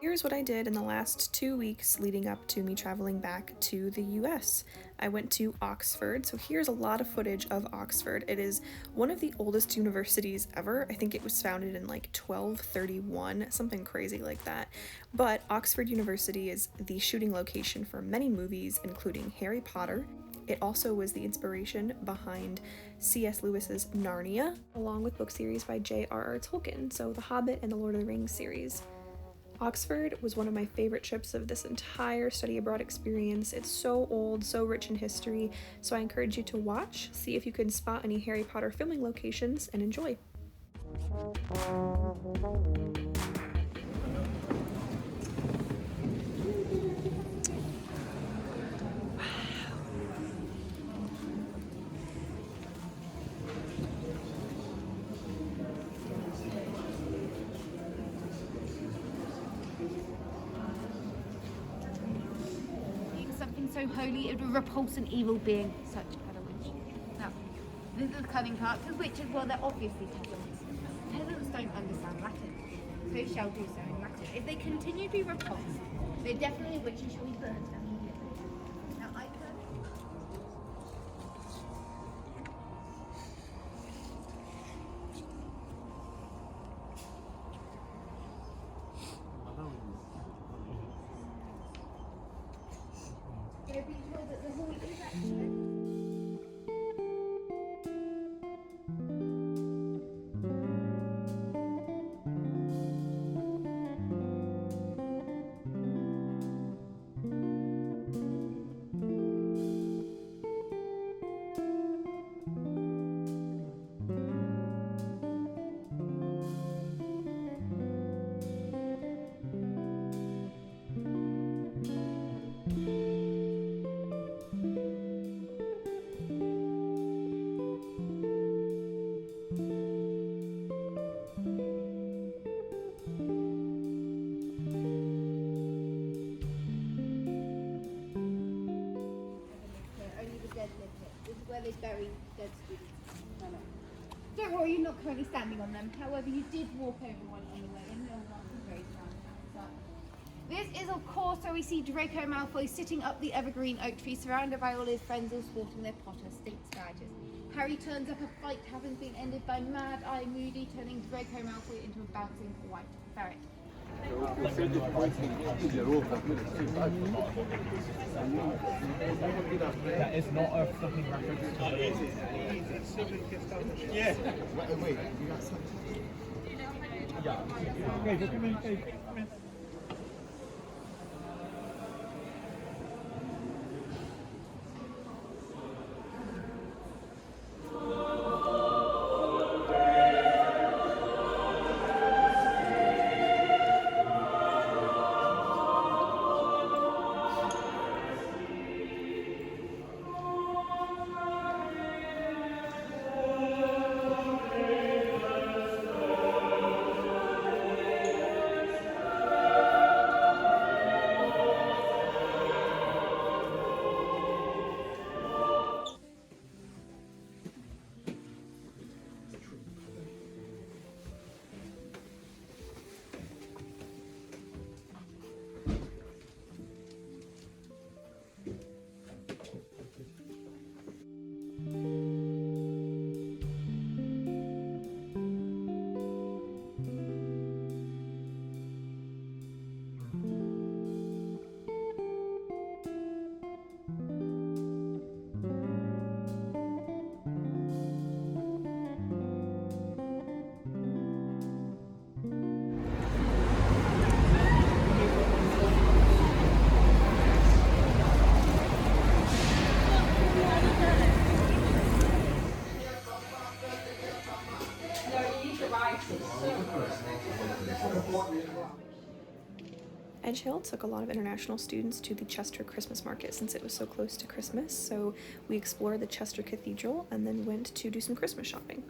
Here's what I did in the last 2 weeks leading up to me traveling back to the US. I went to Oxford, so here's a lot of footage of Oxford. It is one of the oldest universities ever. I think it was founded in like 1231, something crazy like that. But Oxford University is the shooting location for many movies, including Harry Potter. It also was the inspiration behind C.S. Lewis's Narnia, along with book series by J.R.R. Tolkien, so The Hobbit and the Lord of the Rings series. Oxford was one of my favorite trips of this entire study abroad experience. It's so old, so rich in history, so I encourage you to watch, see if you can spot any Harry Potter filming locations, and enjoy. So holy, it would repulse an evil being, such as a witch. Now, this is the cunning part, because witches, well, they're obviously peasants. Peasants don't understand Latin. They shall do so in Latin. If they continue to be repulsed, they're definitely witches, shall be burned immediately. Now, I could... They're being told that the hall is actually... They bury dead students. No. Don't worry, you're not currently standing on them. However, you did walk over one on the way in. No one was very proud. This is, of course, where we see Draco Malfoy sitting up the evergreen oak tree, surrounded by all his friends, all sporting their Potter stinks badges. Harry turns up a fight having been ended by Mad Eye Moody, turning Draco Malfoy into a bouncing white ferret. That is not a fucking reference to it. Yeah. Wait, you got something? Yeah. Okay, just come in. Come in. Edge Hill took a lot of international students to the Chester Christmas Market since it was so close to Christmas, so we explored the Chester Cathedral and then went to do some Christmas shopping.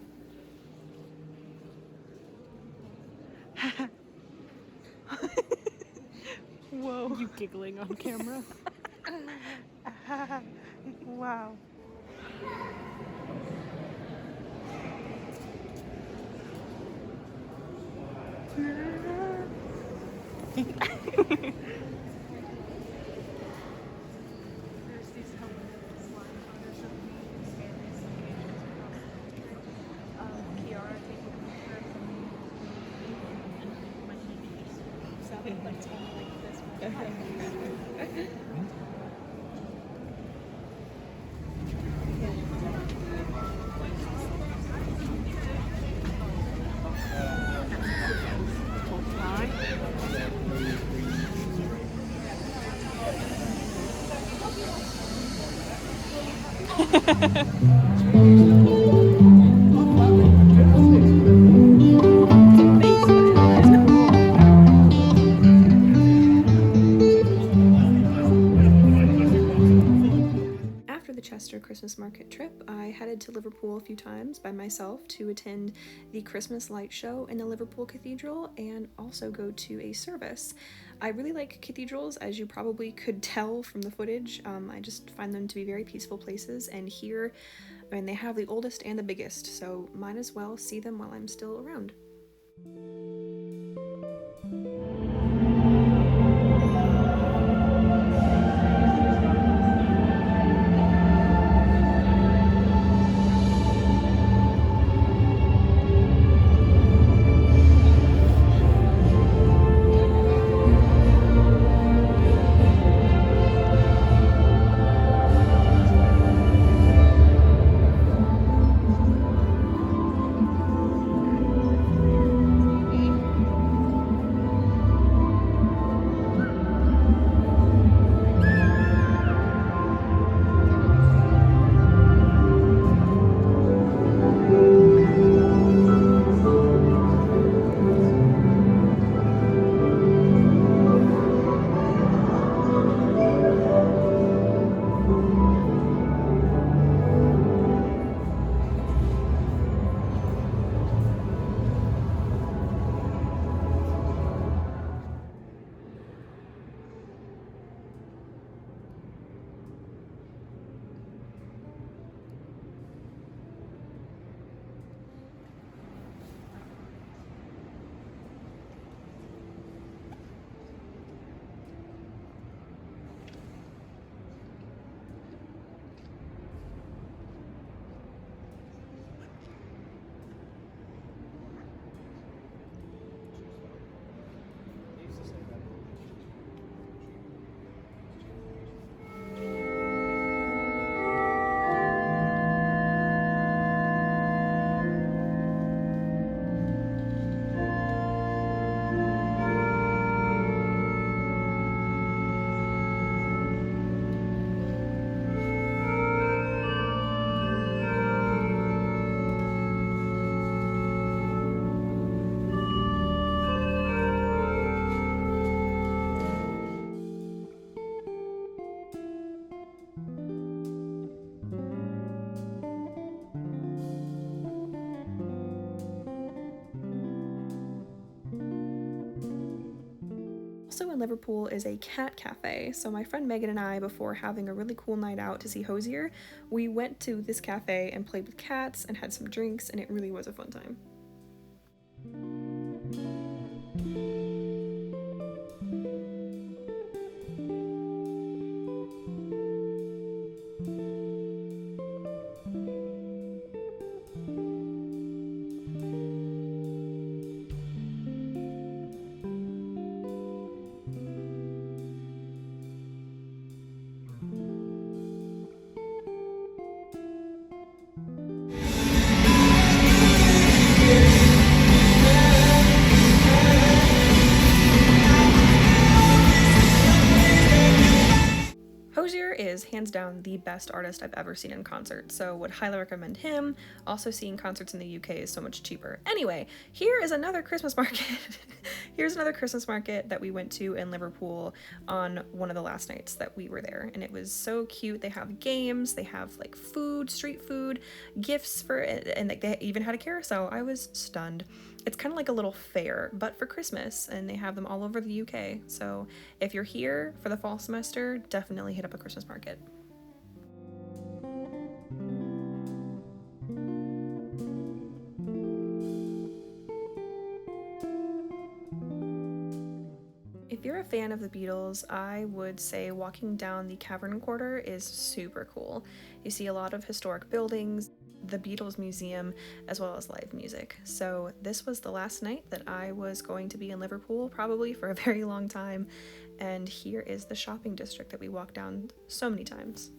Whoa. You giggling on camera? Wow. After the Chester Christmas market trip, I headed to Liverpool a few times by myself to attend the Christmas light show in the Liverpool Cathedral and also go to a service. I really like cathedrals, as you probably could tell from the footage. I just find them to be very peaceful places, and here, I mean, they have the oldest and the biggest, so might as well see them while I'm still around. Also in Liverpool is a cat cafe. So my friend Megan and I, before having a really cool night out to see Hosier, we went to this cafe and played with cats and had some drinks, and it really was a fun time. Hosier is hands down the best artist I've ever seen in concert, so would highly recommend him. Also, seeing concerts in the UK is so much cheaper. Anyway, here is another Christmas market. Here's another Christmas market that we went to in Liverpool on one of the last nights that we were there, and it was so cute. They have games, they have like food, street food, gifts for it, and they even had a carousel. I was stunned. It's kind of like a little fair, but for Christmas, and they have them all over the UK. So if you're here for the fall semester, definitely hit up a Christmas market. fan of the Beatles, I would say walking down the Cavern Quarter is super cool. You see a lot of historic buildings, the Beatles Museum, as well as live music. So this was the last night that I was going to be in Liverpool, probably for a very long time, and here is the shopping district that we walked down so many times.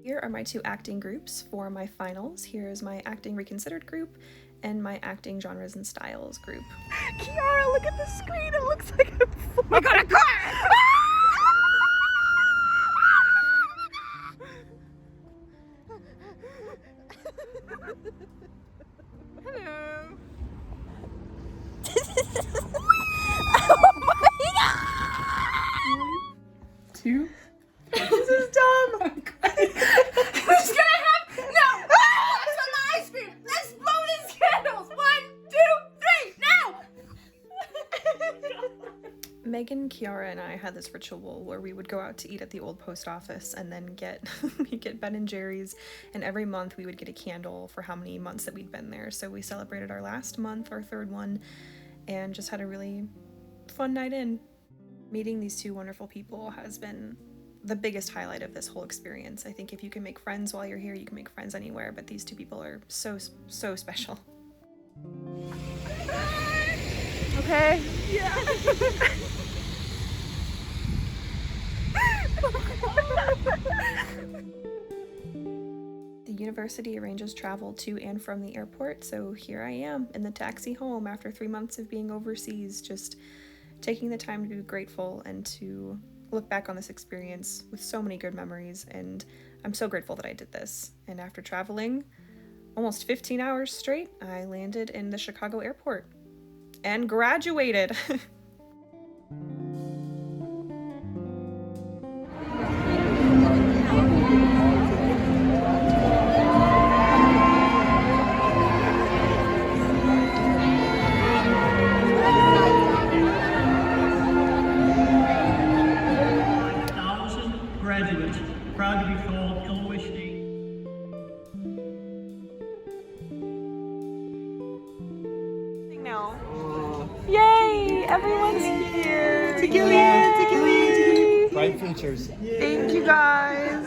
Here are my two acting groups for my finals. Here is my acting reconsidered group and my acting genres and styles group. Kiara, look at the screen. It looks like I got a car. Hello. Two. This is dumb. Who's gonna have no? That's on the ice cream. Let's blow these candles. 1, 2, 3, now. Megan, Kiara, and I had this ritual where we would go out to eat at the old post office and then get Ben and Jerry's, and every month we would get a candle for how many months that we'd been there. So we celebrated our last month, our third one, and just had a really fun night in. Meeting these two wonderful people has been the biggest highlight of this whole experience. I think if you can make friends while you're here, you can make friends anywhere, but these two people are so special. Okay. Yeah. The university arranges travel to and from the airport, so here I am in the taxi home after 3 months of being overseas, just taking the time to be grateful and to look back on this experience with so many good memories, and I'm so grateful that I did this. And after traveling almost 15 hours straight, I landed in the Chicago airport and graduated. Graduates, proud to be called Illinois State. Now. Yay! Everyone's here. To Gillian. Bright futures. Thank you guys.